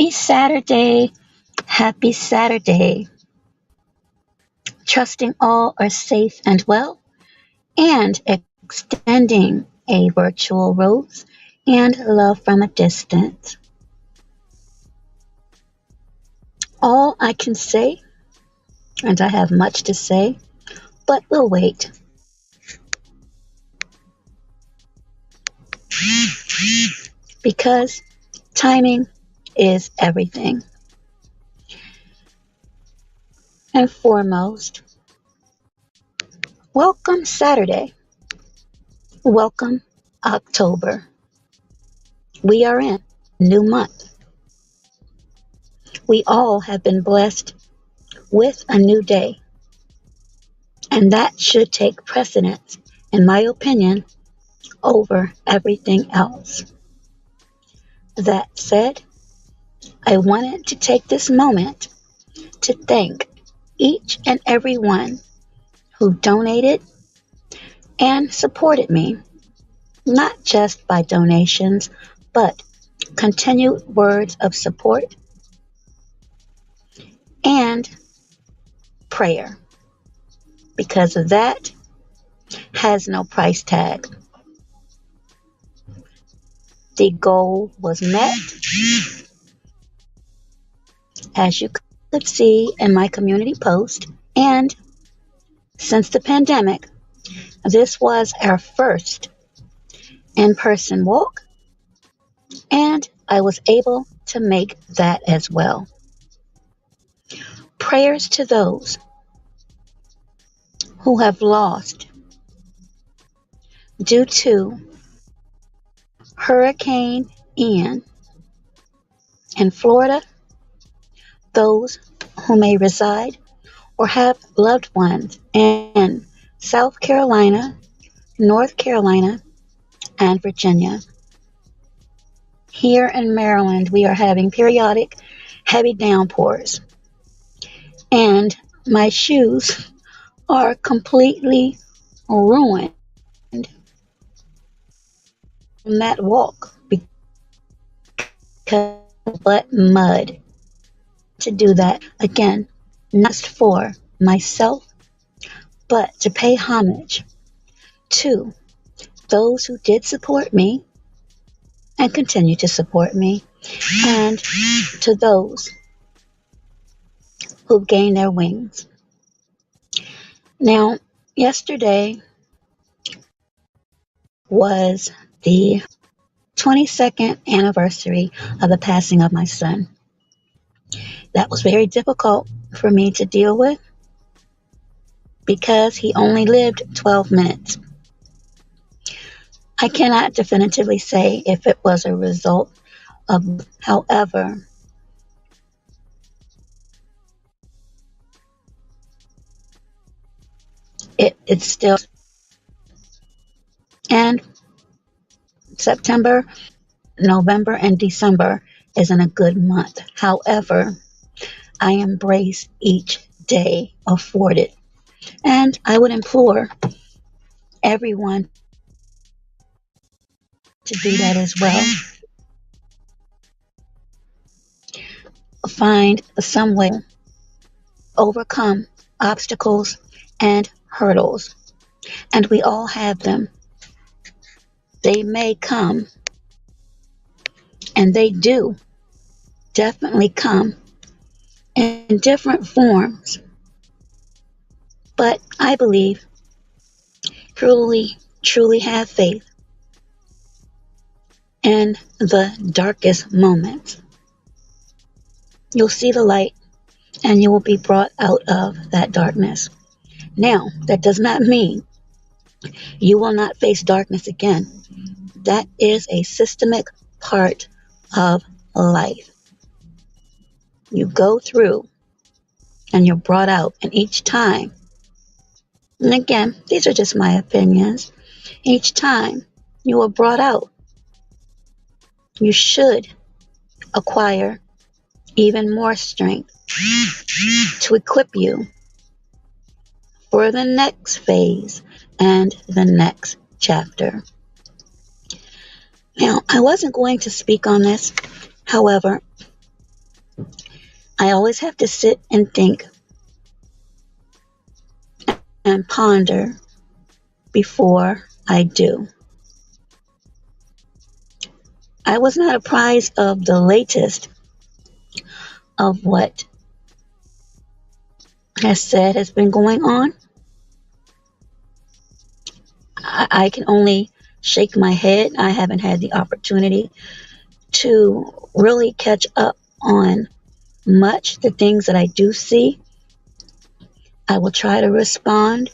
Happy Saturday. Happy Saturday. Trusting all are safe and well, and extending a virtual rose and love from a distance. All I can say, and I have much to say, but we'll wait. Because timing is everything. And foremost, welcome Saturday. Welcome October. We are in a new month. We all have been blessed with a new day. And that should take precedence, in my opinion, over everything else. That said, I wanted to take this moment to thank each and every one who donated and supported me, not just by donations, but continued words of support and prayer, because that has no price tag. The goal was met, as you could see in my community post, and since the pandemic, this was our first in-person walk, and I was able to make that as well. Prayers to those who have lost due to Hurricane Ian in Florida, those who may reside or have loved ones in South Carolina, North Carolina, and Virginia. Here in Maryland, we are having periodic heavy downpours, and my shoes are completely ruined from that walk because but mud. To do that again, not just for myself, but to pay homage to those who did support me and continue to support me, and to those who've gained their wings. Now, yesterday was the 22nd anniversary of the passing of my son. That was very difficult for me to deal with because he only lived 12 minutes. I cannot definitively say if it was a result of, however, it's still, and September, November, and December isn't a good month. However, I embrace each day afforded, and I would implore everyone to do that as well. Find some way to overcome obstacles and hurdles, and we all have them. They may come, and they do definitely come in different forms, but I believe, truly have faith in the darkest moments. You'll see the light, and you will be brought out of that darkness. Now, that does not mean you will not face darkness again. That is a systemic part of life. You go through and you're brought out, and each time, and again, these are just my opinions, each time you are brought out, you should acquire even more strength to equip you for the next phase and the next chapter. Now, I wasn't going to speak on this. However, I always have to sit and think and ponder before I do. I was not apprised of the latest of what has been going on. I can only shake my head. I haven't had the opportunity to really catch up on much the things that I do see. I will try to respond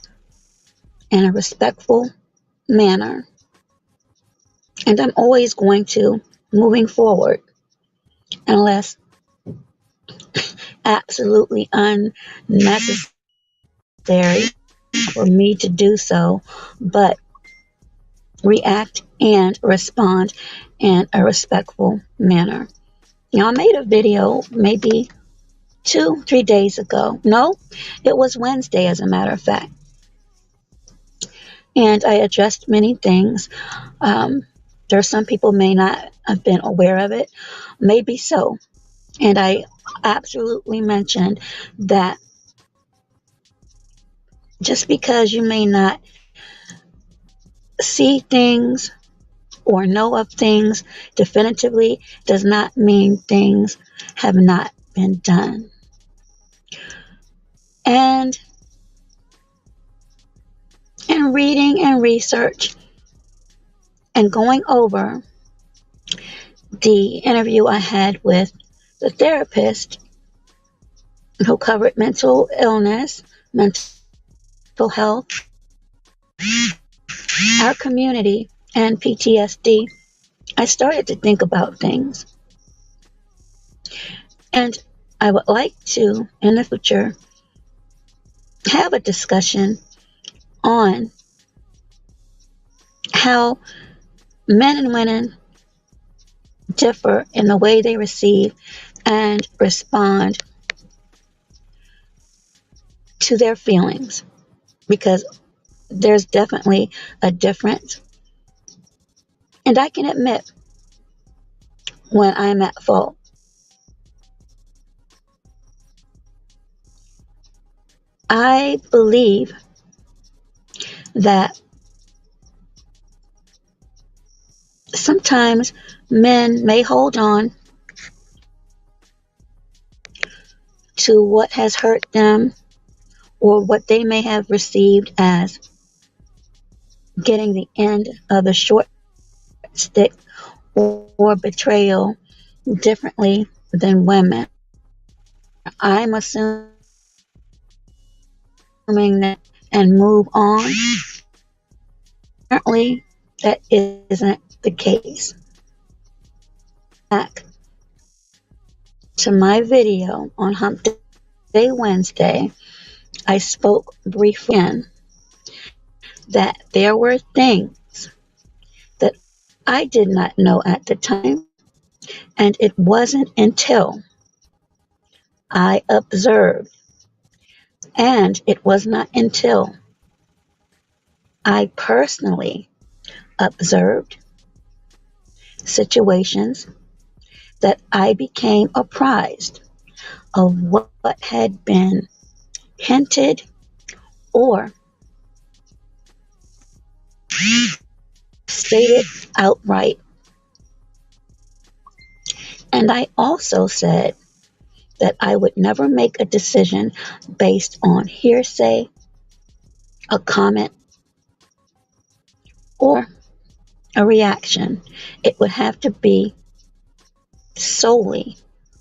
in a respectful manner. And I'm always going to, moving forward, unless absolutely unnecessary for me to do so, but react and respond in a respectful manner. Now, I made a video maybe 2-3 days ago. No, it was Wednesday, as a matter of fact. And I addressed many things. There are some people may not have been aware of it. Maybe so. And I absolutely mentioned that just because you may not see things or know of things definitively does not mean things have not been done. And in reading and research and going over the interview I had with the therapist who covered mental illness, mental health, our community, and PTSD, I started to think about things. And I would like to, in the future, have a discussion on how men and women differ in the way they receive and respond to their feelings, because there's definitely a difference. And I can admit when I'm at fault. I believe that sometimes men may hold on to what has hurt them or what they may have received as getting the end of the short stick or betrayal differently than women. I'm assuming that and move on. Apparently, that isn't the case. Back to my video on Hump Day Wednesday, I spoke briefly in that there were things that I did not know at the time, and it wasn't until I observed, and it was not until I personally observed situations that I became apprised of what had been hinted or stated outright. And I also said that I would never make a decision based on hearsay, a comment, or a reaction. It would have to be solely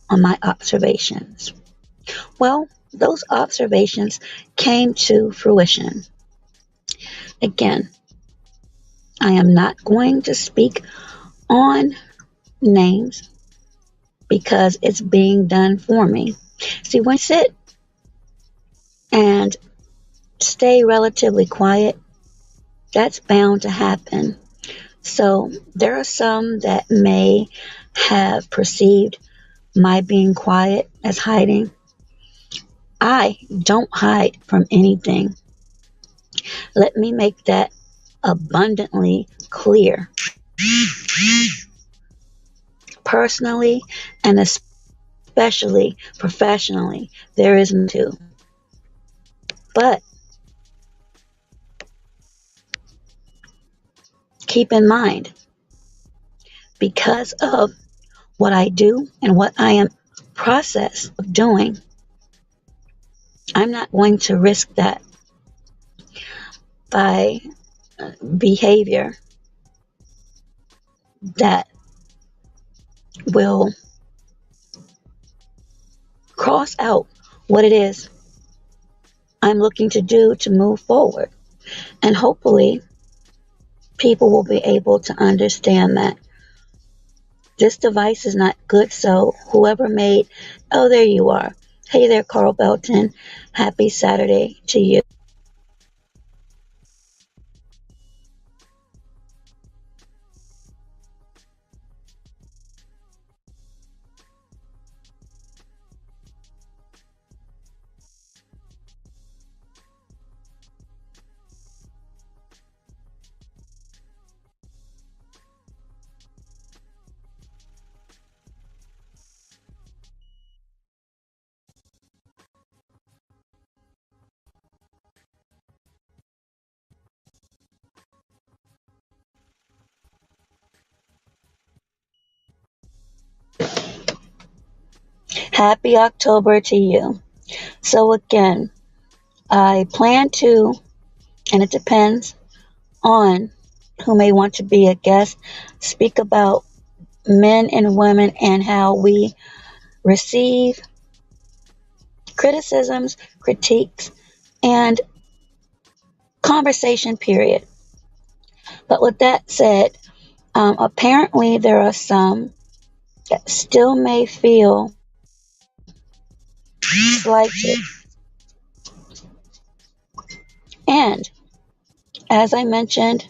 on my observations. Well, those observations came to fruition. Again, I am not going to speak on names because it's being done for me. See, when I sit and stay relatively quiet, that's bound to happen. So there are some that may have perceived my being quiet as hiding. I don't hide from anything. Let me make that abundantly clear. Personally, and especially professionally, there is to. But keep in mind, because of what I do and what I am process of doing, I'm not going to risk that by behavior that will cross out what it is I'm looking to do to move forward. And hopefully, people will be able to understand that this device is not good. So, whoever made, oh, there you are. Hey there, Carl Belton. Happy Saturday to you. Happy October to you. So, again, I plan to, and it depends on who may want to be a guest, speak about men and women and how we receive criticisms, critiques, and conversation, period. But with that said, apparently there are some that still may feel slighted. And as I mentioned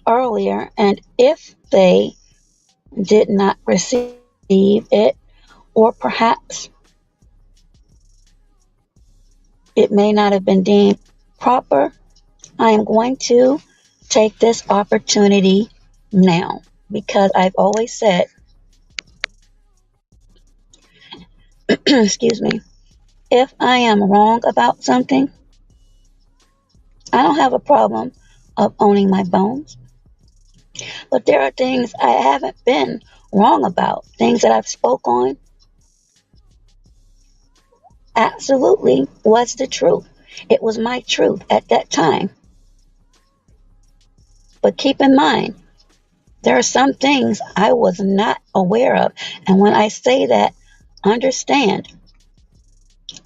earlier, and if they did not receive it, or perhaps it may not have been deemed proper, I am going to take this opportunity now because I've always said, excuse me, if I am wrong about something, I don't have a problem of owning my bones. But there are things I haven't been wrong about, things that I've spoke on absolutely was the truth. It was my truth at that time. But keep in mind, there are some things I was not aware of. And when I say that, understand,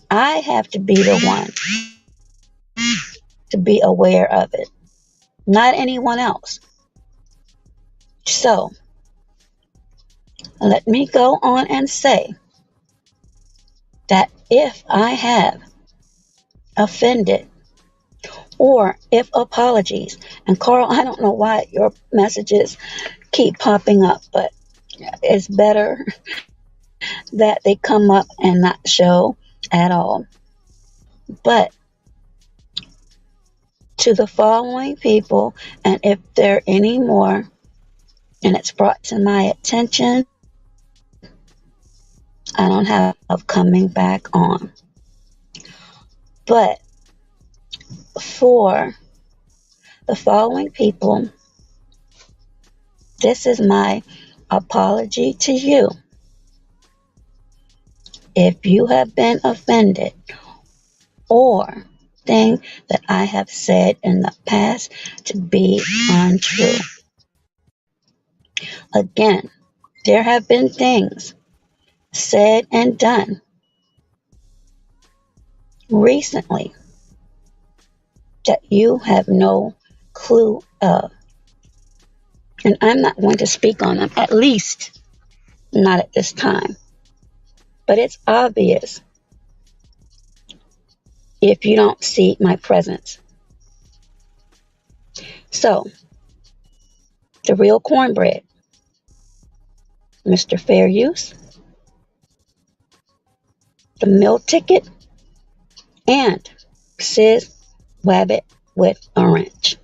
I have to be the one to be aware of it, not anyone else. So, let me go on and say that if I have offended or if apologies, and Carl, I don't know why your messages keep popping up, but it's better that they come up and not show at all. But to the following people, and if there are any more, and it's brought to my attention, I don't have of coming back on. But for the following people, this is my apology to you. If you have been offended or thing that I have said in the past to be untrue. Again, there have been things said and done recently that you have no clue of. And I'm not going to speak on them, at least not at this time. But it's obvious if you don't see my presence. So, the real cornbread, Mr. Fair Use, the meal ticket, and Sis Wabbit with a wrench.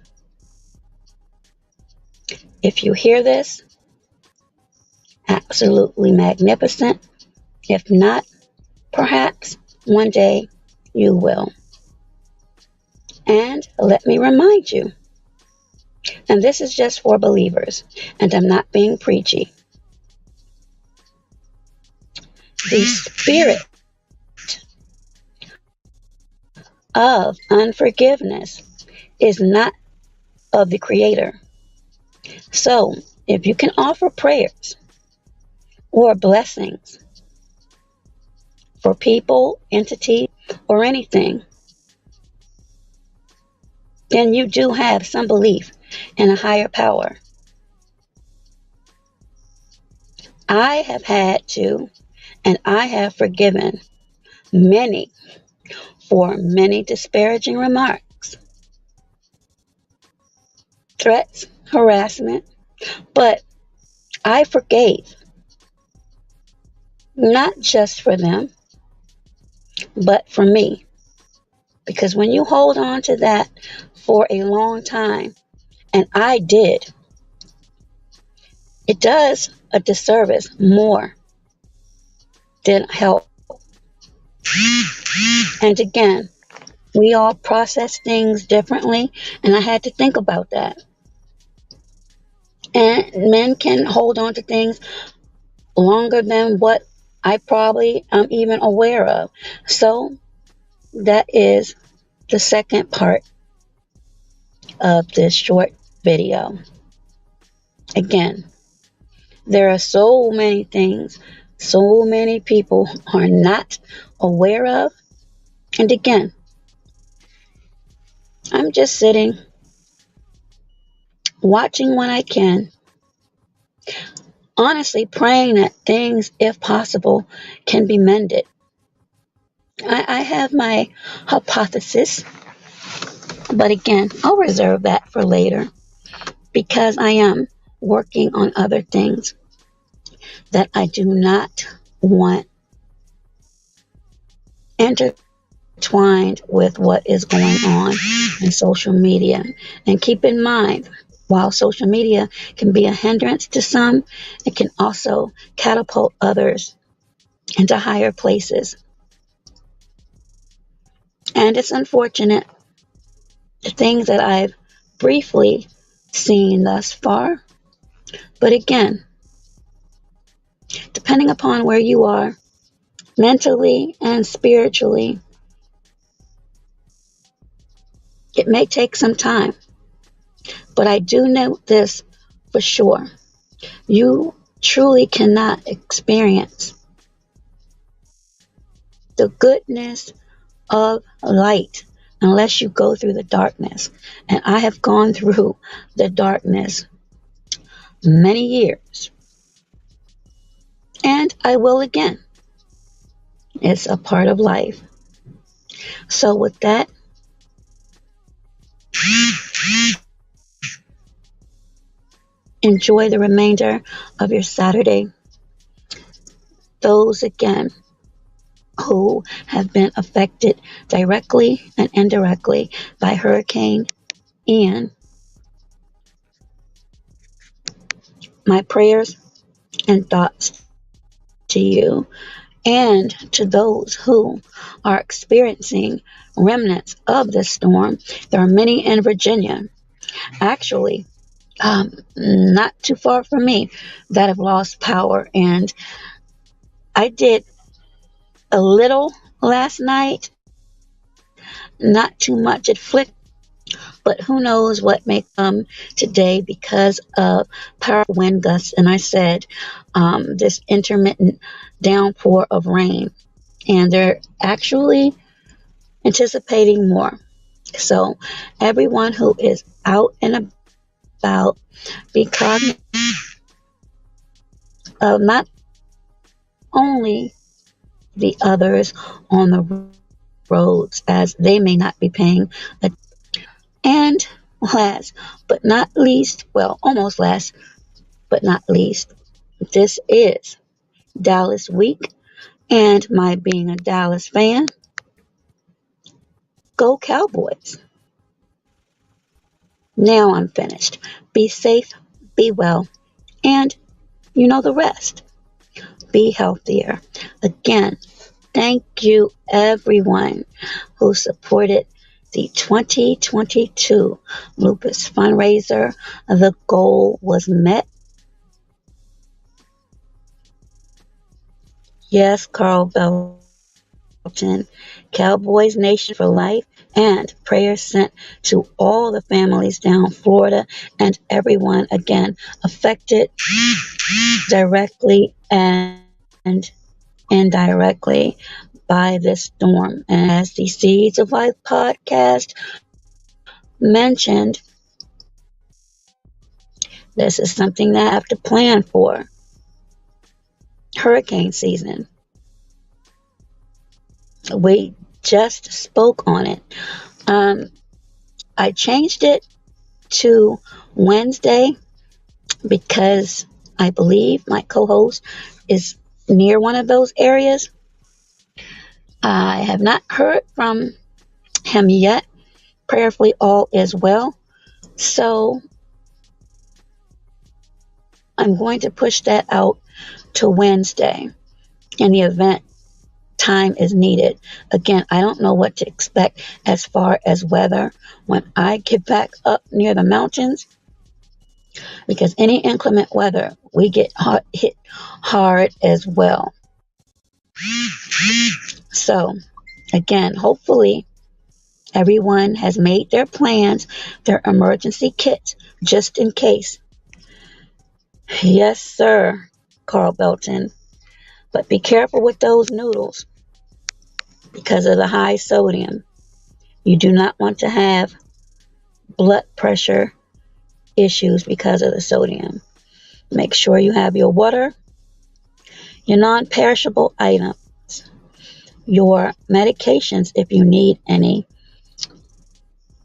If you hear this, absolutely magnificent. If not, perhaps one day you will. And let me remind you, and this is just for believers, and I'm not being preachy. The spirit of unforgiveness is not of the Creator. So, if you can offer prayers or blessings for people, entities, or anything, then you do have some belief in a higher power. I have had to, and I have forgiven many for many disparaging remarks, threats, harassment, but I forgave, not just for them, but for me. Because when you hold on to that for a long time, and I did, it does a disservice more than help. And again, we all process things differently, and I had to think about that. And men can hold on to things longer than what I probably am even aware of. So that is the second part of this short video. Again, there are so many things so many people are not aware of. And again, I'm just sitting, watching when I can, honestly praying that things, if possible, can be mended. I have my hypothesis, but again, I'll reserve that for later because I am working on other things that I do not want intertwined with what is going on in social media. And keep in mind, while social media can be a hindrance to some, it can also catapult others into higher places. And it's unfortunate the things that I've briefly seen thus far. But again, depending upon where you are mentally and spiritually, it may take some time. But I do know this for sure. You truly cannot experience the goodness of light unless you go through the darkness. And I have gone through the darkness many years. And I will again. It's a part of life. So with that, enjoy the remainder of your Saturday. Those again who have been affected directly and indirectly by Hurricane Ian, my prayers and thoughts to you, and to those who are experiencing remnants of this storm. There are many in Virginia, actually, not too far from me, that have lost power. And I did a little last night, not too much. It flicked, but who knows what may come today because of powerful wind gusts. And I said this intermittent downpour of rain, and they're actually anticipating more. So everyone who is out and about, be cognizant of not only the others on the roads, as they may not be paying attention. And last but not least, well, almost last but not least, this is Dallas Week, and my being a Dallas fan, go Cowboys. Now I'm finished. Be safe, be well, and you know the rest. be healthier. Again, thank you everyone who supported the 2022 lupus fundraiser. The goal was met. Yes, Carl Belton, Cowboys Nation for life, and prayers sent to all the families down Florida and everyone again affected directly and indirectly by this storm. And as the Seeds of Life podcast mentioned, this is something that I have to plan for. Hurricane season. We just spoke on it. I changed it to Wednesday because I believe my co-host is near one of those areas. I have not heard from him yet. Prayerfully, all is well. So I'm going to push that out to Wednesday in the event time is needed. Again, I don't know what to expect as far as weather when I get back up near the mountains, because any inclement weather, we get hit hard as well. So, again, hopefully everyone has made their plans, their emergency kits, just in case. Yes, sir, Carl Belton. But be careful with those noodles because of the high sodium. You do not want to have blood pressure issues because of the sodium. Make sure you have your water, your non-perishable items, your medications if you need any,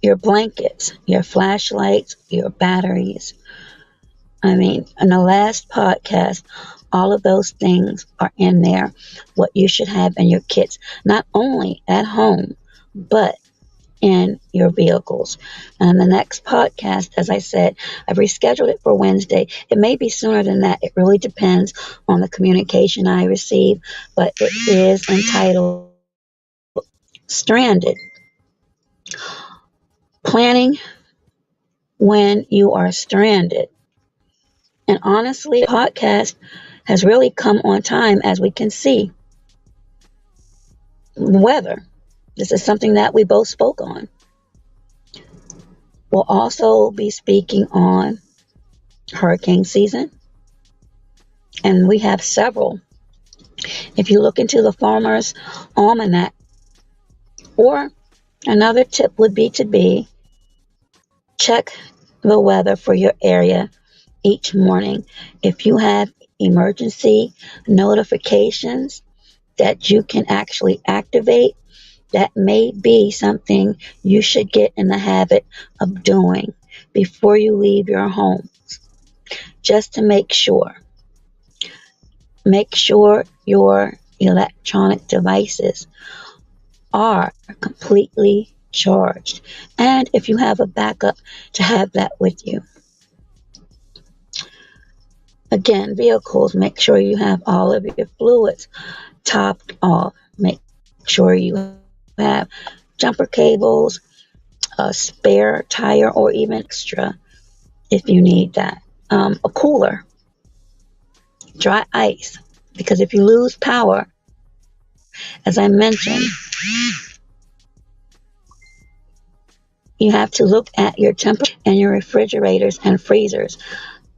your blankets, your flashlights, your batteries. In the last podcast, all of those things are in there, what you should have in your kits, not only at home, but in your vehicles. And the next podcast, as I said, I've rescheduled it for Wednesday. It may be sooner than that. It really depends on the communication I receive, but it is entitled Stranded. Planning when you are stranded. And honestly, the podcast has really come on time, as we can see. The weather. This is something that we both spoke on. We'll also be speaking on hurricane season. And we have several. If you look into the Farmer's Almanac, or another tip would be to check the weather for your area each morning. If you have emergency notifications that you can actually activate, that may be something you should get in the habit of doing before you leave your home, just to make sure. Make sure your electronic devices are completely charged, and if you have a backup, to have that with you. Again, vehicles, make sure you have all of your fluids topped off. Make sure you have jumper cables, a spare tire, or even extra if you need that. A cooler, dry ice, because if you lose power, as I mentioned, you have to look at your temperature and your refrigerators and freezers.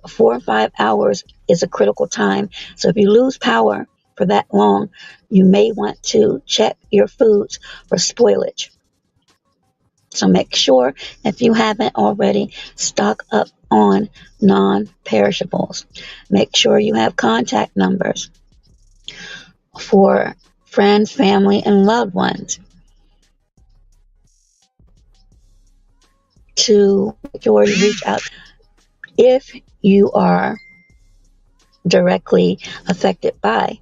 4 or 5 hours is a critical time. So if you lose power for that long, you may want to check your foods for spoilage. So make sure, if you haven't already, stock up on non-perishables. Make sure you have contact numbers for friends, family, and loved ones to make sure you reach out if you are directly affected by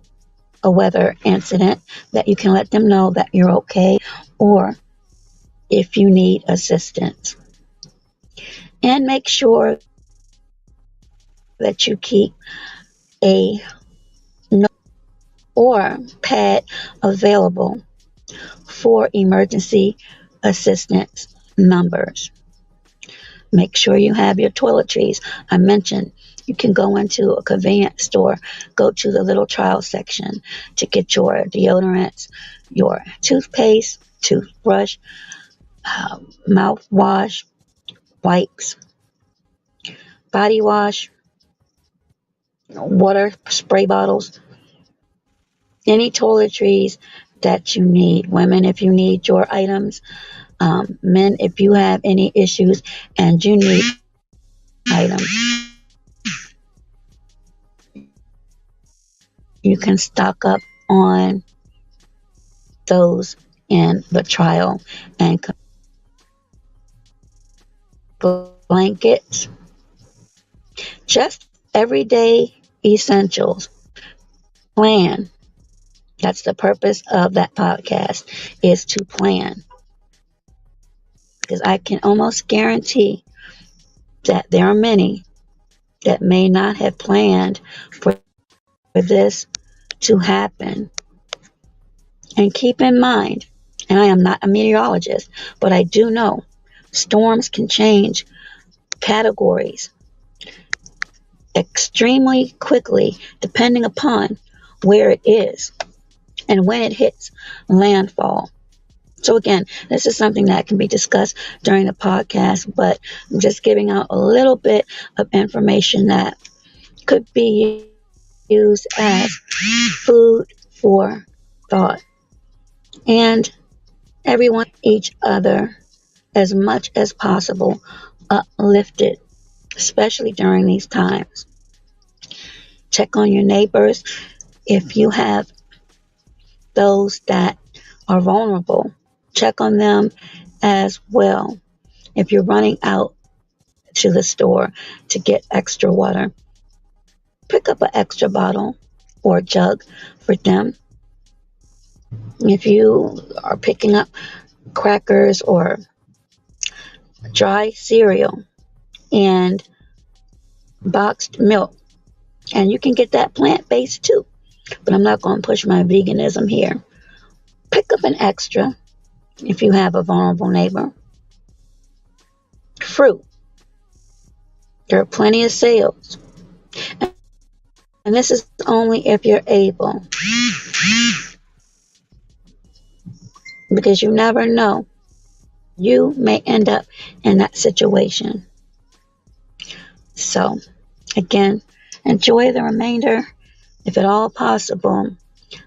a weather incident, that you can let them know that you're okay, or if you need assistance. And make sure that you keep a note or pad available for emergency assistance numbers. Make sure you have your toiletries. I mentioned you can go into a convenience store, go to the little trial section to get your deodorants, your toothpaste, toothbrush, mouthwash, wipes, body wash, water spray bottles, any toiletries that you need. Women, if you need your items, men, if you have any issues and you need items, you can stock up on those in the trial and blankets, just everyday essentials. Plan. That's the purpose of that podcast, is to plan. Because I can almost guarantee that there are many that may not have planned for this to happen. And keep in mind, and I am not a meteorologist, but I do know storms can change categories extremely quickly depending upon where it is and when it hits landfall. So again, this is something that can be discussed during the podcast, but I'm just giving out a little bit of information that could be used as food for thought. And everyone, each other as much as possible uplifted, especially during these times. Check on your neighbors if you have those that are vulnerable. Check on them as well. If you're running out to the store to get extra water, pick up an extra bottle or jug for them. If you are picking up crackers or dry cereal and boxed milk, and you can get that plant-based too, but I'm not going to push my veganism here. Pick up an extra if you have a vulnerable neighbor. Fruit. There are plenty of sales. And this is only if you're able. Because you never know. You may end up in that situation. So, again, enjoy the remainder, if at all possible,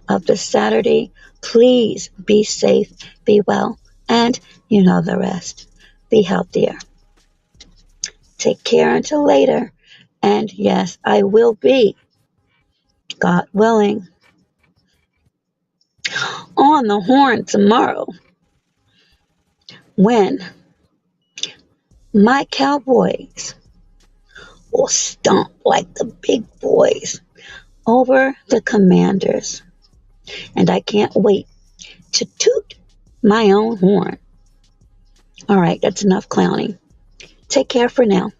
of the Saturday. Please be safe, be well, and you know the rest. Be healthier. Take care until later. And yes, I will be, God willing, on the horn tomorrow when my Cowboys will stomp like the big boys over the Commanders. And I can't wait to toot my own horn. All right, that's enough clowning. Take care for now.